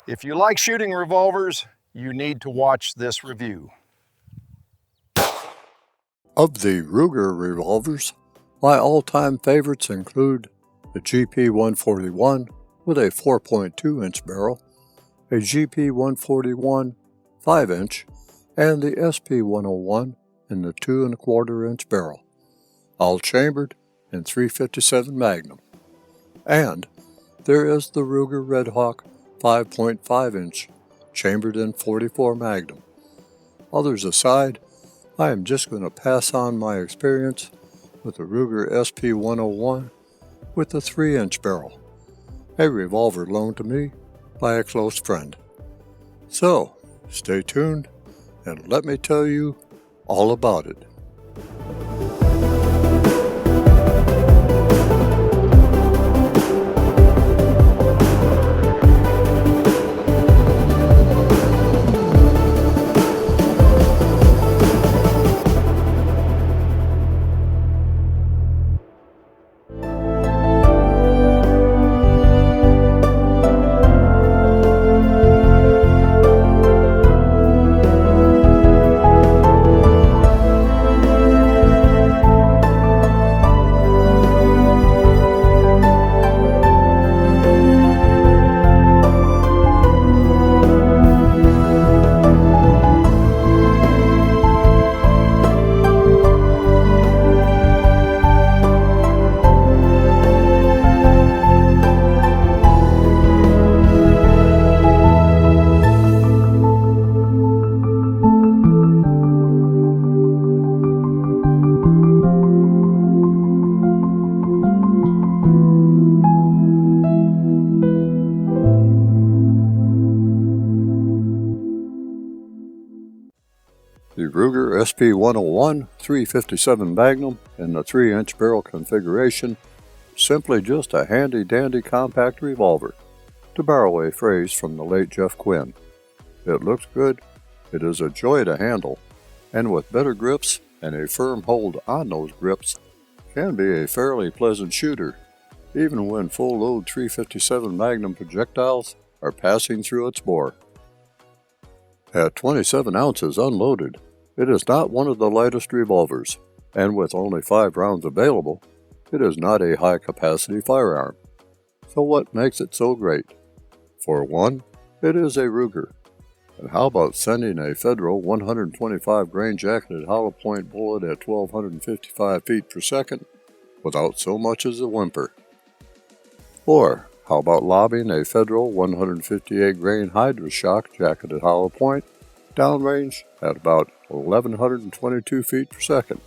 If you like shooting revolvers, you need to watch this review. Of the Ruger revolvers, my all-time favorites include the GP141 with a 4.2-inch barrel, a GP141 5-inch, and the SP101 in the 2¼ inch barrel, all chambered in .357 Magnum. And there is the Ruger Red Hawk 5.5-inch, chambered in .44 Magnum. Others aside, I am just going to pass on my experience with the Ruger SP101 with the 3-inch barrel, a revolver loaned to me by a close friend. So, stay tuned and let me tell you all about it. The Ruger SP101 .357 Magnum in the 3-inch barrel configuration is simply just a handy-dandy compact revolver, to borrow a phrase from the late Jeff Quinn. It looks good, it is a joy to handle, and with better grips and a firm hold on those grips, can be a fairly pleasant shooter, even when full-load .357 Magnum projectiles are passing through its bore. At 27 ounces unloaded, it is not one of the lightest revolvers, and with only 5 rounds available, it is not a high-capacity firearm. So what makes it so great? For one, it is a Ruger. And how about sending a Federal 125 grain jacketed hollow point bullet at 1,255 feet per second without so much as a whimper? Or how about lobbing a Federal 158 grain Hydra-Shock jacketed hollow point downrange at about 1,122 feet per second?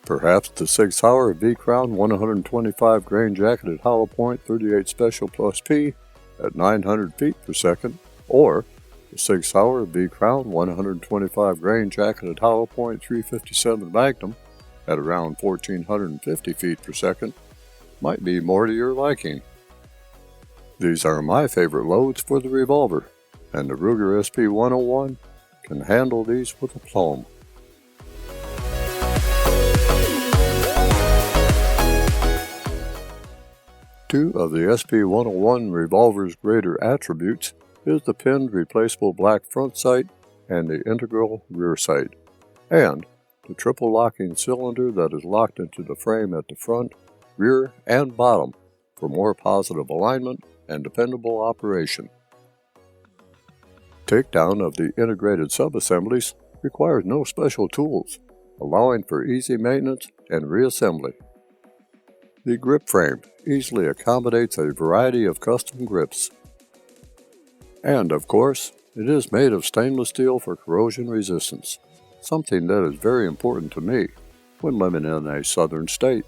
Perhaps the Sig Sauer V-Crown 125 grain jacketed hollow point 38 Special Plus P at 900 feet per second, or the Sig Sauer V-Crown 125 grain jacketed hollow point .357 Magnum at around 1,450 feet per second might be more to your liking. These are my favorite loads for the revolver, and the Ruger SP101 can handle these with aplomb. Two of the SP101 revolver's greater attributes is the pinned replaceable black front sight and the integral rear sight, and the triple locking cylinder that is locked into the frame at the front, rear, and bottom for more positive alignment and dependable operation. Takedown of the integrated subassemblies requires no special tools, allowing for easy maintenance and reassembly. The grip frame easily accommodates a variety of custom grips. And of course, it is made of stainless steel for corrosion resistance, something that is very important to me when living in a southern state.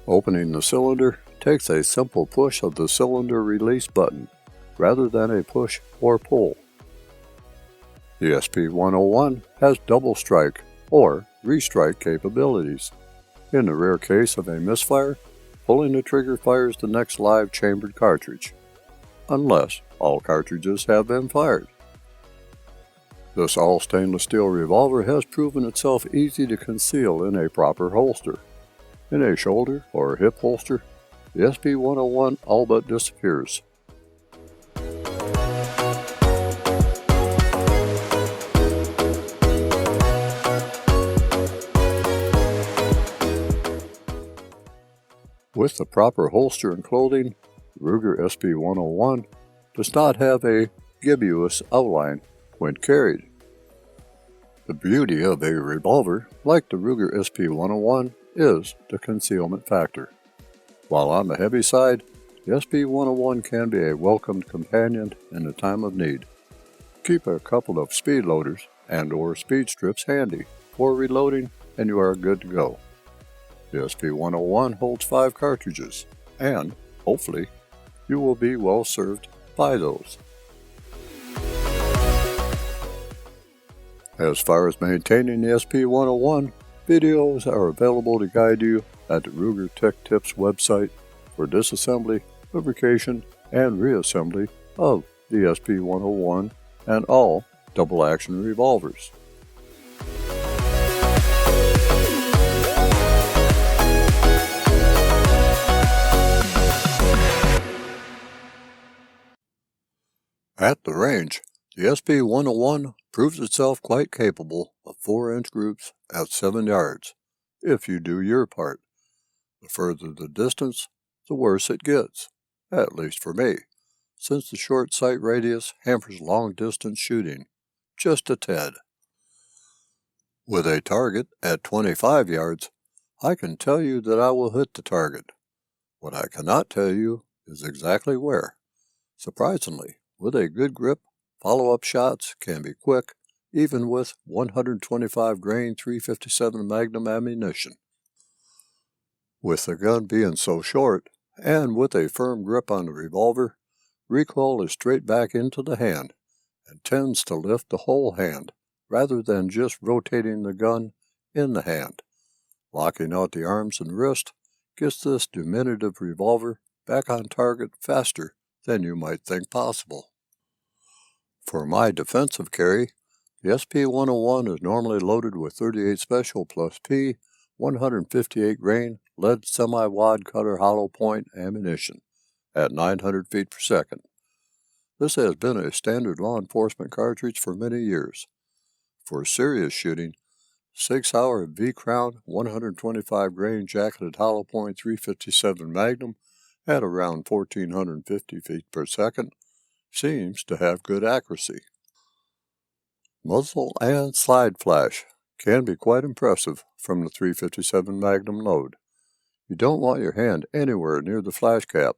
Opening the cylinder takes a simple push of the cylinder release button, rather than a push or pull. The SP101 has double strike or restrike capabilities. In the rare case of a misfire, pulling the trigger fires the next live chambered cartridge, unless all cartridges have been fired. This all stainless steel revolver has proven itself easy to conceal in a proper holster. In a shoulder or hip holster, the SP101 all but disappears. With the proper holster and clothing, the Ruger SP101 does not have a gibbous outline when carried. The beauty of a revolver like the Ruger SP101 is the concealment factor. While on the heavy side, the SP101 can be a welcomed companion in a time of need. Keep a couple of speed loaders and/or speed strips handy for reloading and you are good to go. The SP101 holds 5 cartridges, and, hopefully, you will be well served by those. As far as maintaining the SP101, videos are available to guide you at the Ruger Tech Tips website for disassembly, lubrication, and reassembly of the SP101 and all double-action revolvers. At the range, the SP101 proves itself quite capable of 4-inch groups at 7 yards, if you do your part. The further the distance, the worse it gets, at least for me, since the short sight radius hampers long-distance shooting, just a tad. With a target at 25 yards, I can tell you that I will hit the target. What I cannot tell you is exactly where. Surprisingly, with a good grip, follow-up shots can be quick, even with 125 grain .357 Magnum ammunition. With the gun being so short, and with a firm grip on the revolver, recoil is straight back into the hand, and tends to lift the whole hand, rather than just rotating the gun in the hand. Locking out the arms and wrist gets this diminutive revolver back on target faster than you might think possible. For my defensive carry, the SP101 is normally loaded with 38 Special plus P 158 grain lead semi-wad cutter hollow point ammunition at 900 feet per second. This has been a standard law enforcement cartridge for many years. For serious shooting, 6-hour V-Crown 125 grain jacketed hollow point .357 Magnum at around 1450 feet per second seems to have good accuracy. Muzzle and slide flash can be quite impressive from the .357 Magnum load. You don't want your hand anywhere near the flash cap.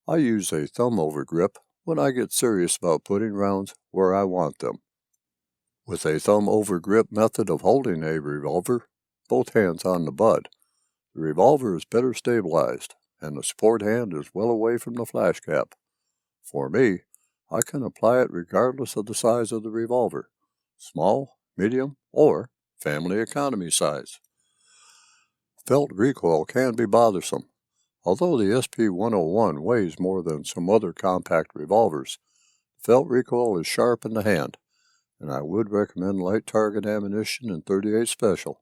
I use a thumb over grip when I get serious about putting rounds where I want them. With a thumb over grip method of holding a revolver, both hands on the butt, the revolver is better stabilized and the support hand is well away from the flash cap. For me, I can apply it regardless of the size of the revolver, small, medium, or family economy size. Felt recoil can be bothersome. Although the SP101 weighs more than some other compact revolvers, felt recoil is sharp in the hand, and I would recommend light target ammunition in .38 Special.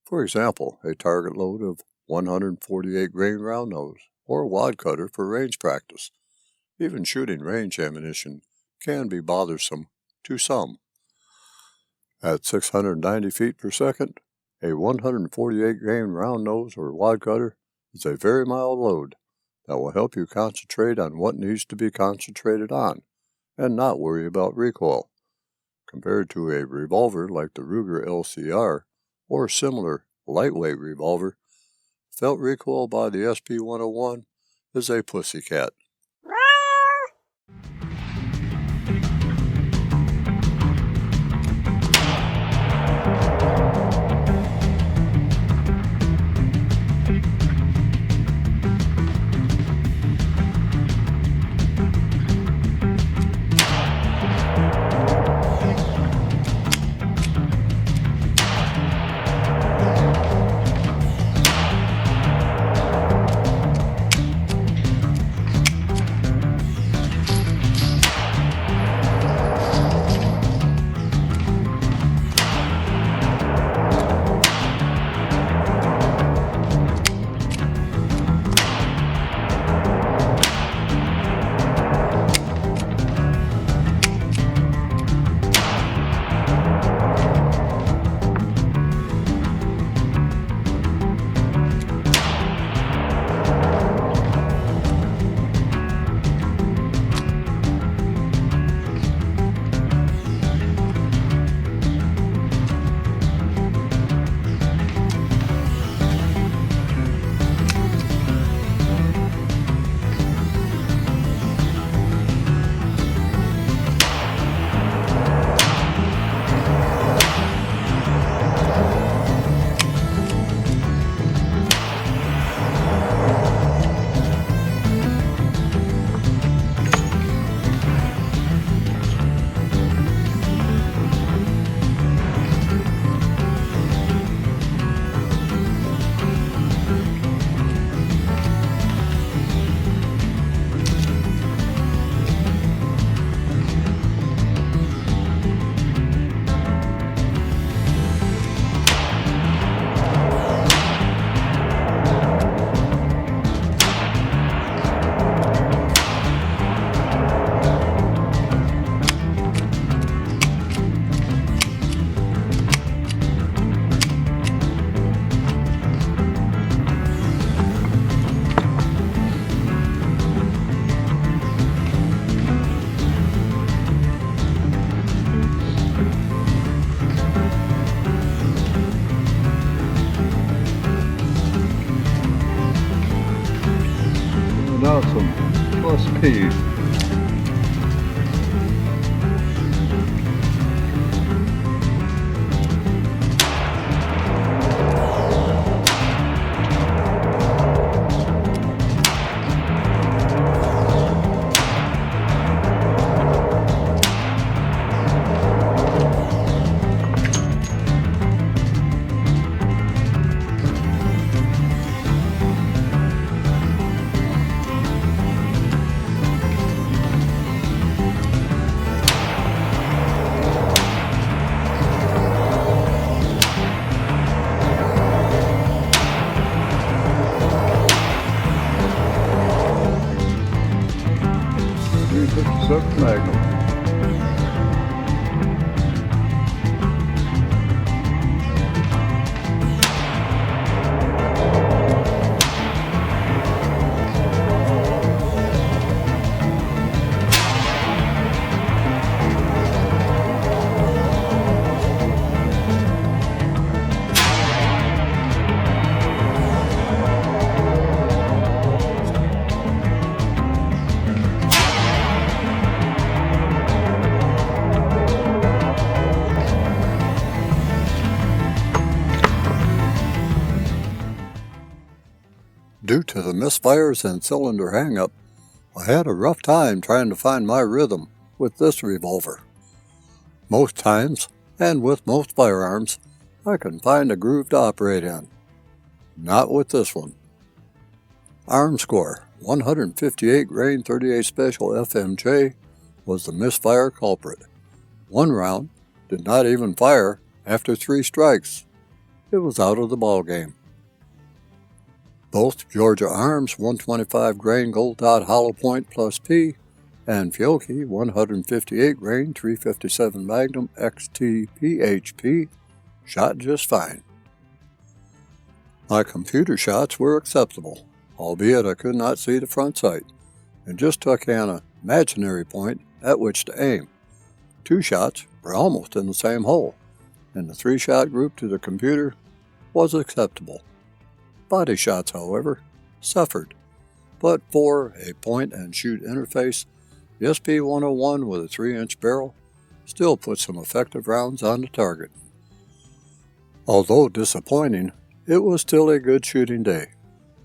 For example, a target load of 148 grain round nose or wad cutter for range practice. Even shooting range ammunition can be bothersome to some. At 690 feet per second, a 148 grain round nose or wad cutter is a very mild load that will help you concentrate on what needs to be concentrated on and not worry about recoil. Compared to a revolver like the Ruger LCR or similar lightweight revolver, felt recoil by the SP101 is a pussycat. speed. .357 Magnum. Due to the misfires and cylinder hang-up, I had a rough time trying to find my rhythm with this revolver. Most times, and with most firearms, I can find a groove to operate in. Not with this one. Arm score 158 grain 38 special FMJ was the misfire culprit. One round did not even fire after 3 strikes. It was out of the ballgame. Both Georgia Arms 125 grain gold dot hollow point plus P and Fiocchi 158 grain 357 Magnum XT PHP shot just fine. My computer shots were acceptable, albeit I could not see the front sight, and just took an imaginary point at which to aim. 2 shots were almost in the same hole, and the 3-shot group to the computer was acceptable. Body shots, however, suffered, but for a point-and-shoot interface, the SP101 with a 3-inch barrel still put some effective rounds on the target. Although disappointing, it was still a good shooting day.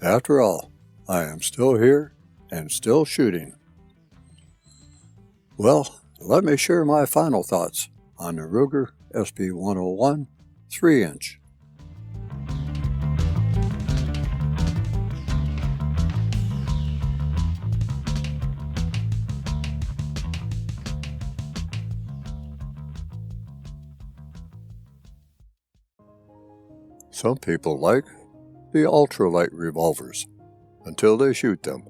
After all, I am still here and still shooting. Well, let me share my final thoughts on the Ruger SP101 3-inch. Some people like the ultralight revolvers until they shoot them.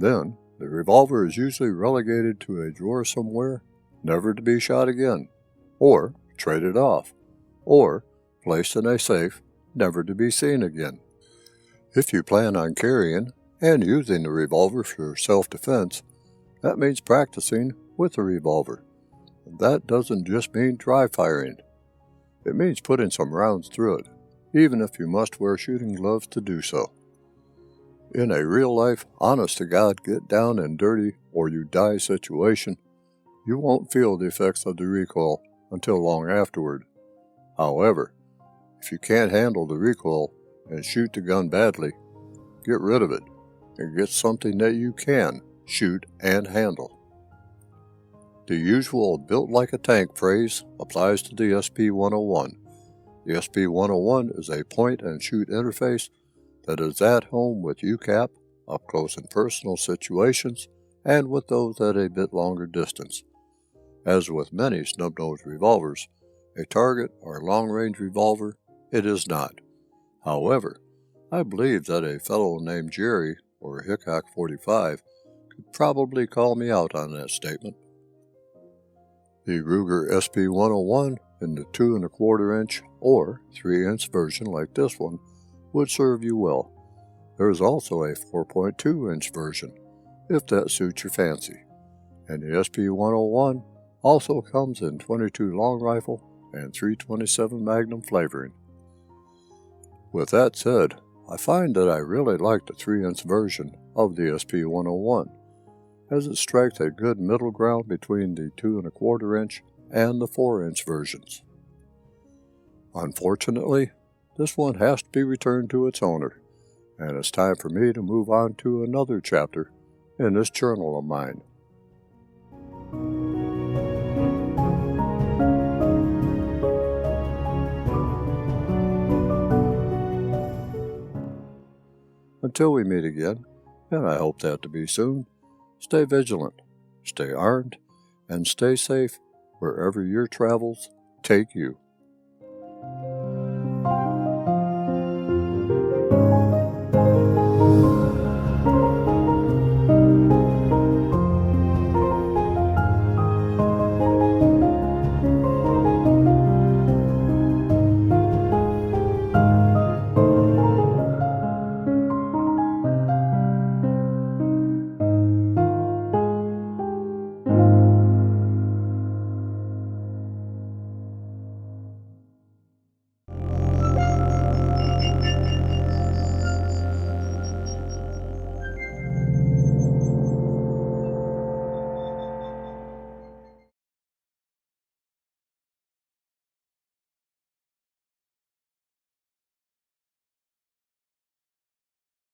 Then, the revolver is usually relegated to a drawer somewhere, never to be shot again, or traded off, or placed in a safe, never to be seen again. If you plan on carrying and using the revolver for self-defense, that means practicing with the revolver. And that doesn't just mean dry firing. It means putting some rounds through it, even if you must wear shooting gloves to do so. In a real-life, honest-to-God, get-down and dirty or you die situation, you won't feel the effects of the recoil until long afterward. However, if you can't handle the recoil and shoot the gun badly, get rid of it and get something that you can shoot and handle. The usual built-like-a-tank phrase applies to the SP101, The SP101 is a point-and-shoot interface that is at home with UCAP, up close and personal situations, and with those at a bit longer distance. As with many snub-nosed revolvers, a target or long-range revolver, it is not. However, I believe that a fellow named Jerry, or Hickok 45, could probably call me out on that statement. The Ruger SP101 in the 2 1/4 inch or 3 inch version like this one would serve you well. There is also a 4.2 inch version, if that suits your fancy, and the SP101 also comes in .22 long rifle and .327 Magnum flavoring. With that said, I find that I really like the 3 inch version of the SP101, as it strikes a good middle ground between the 2 1/4 inch and the 4 inch versions. Unfortunately, this one has to be returned to its owner, and it's time for me to move on to another chapter in this journal of mine. Until we meet again, and I hope that to be soon, stay vigilant, stay armed, and stay safe wherever your travels take you.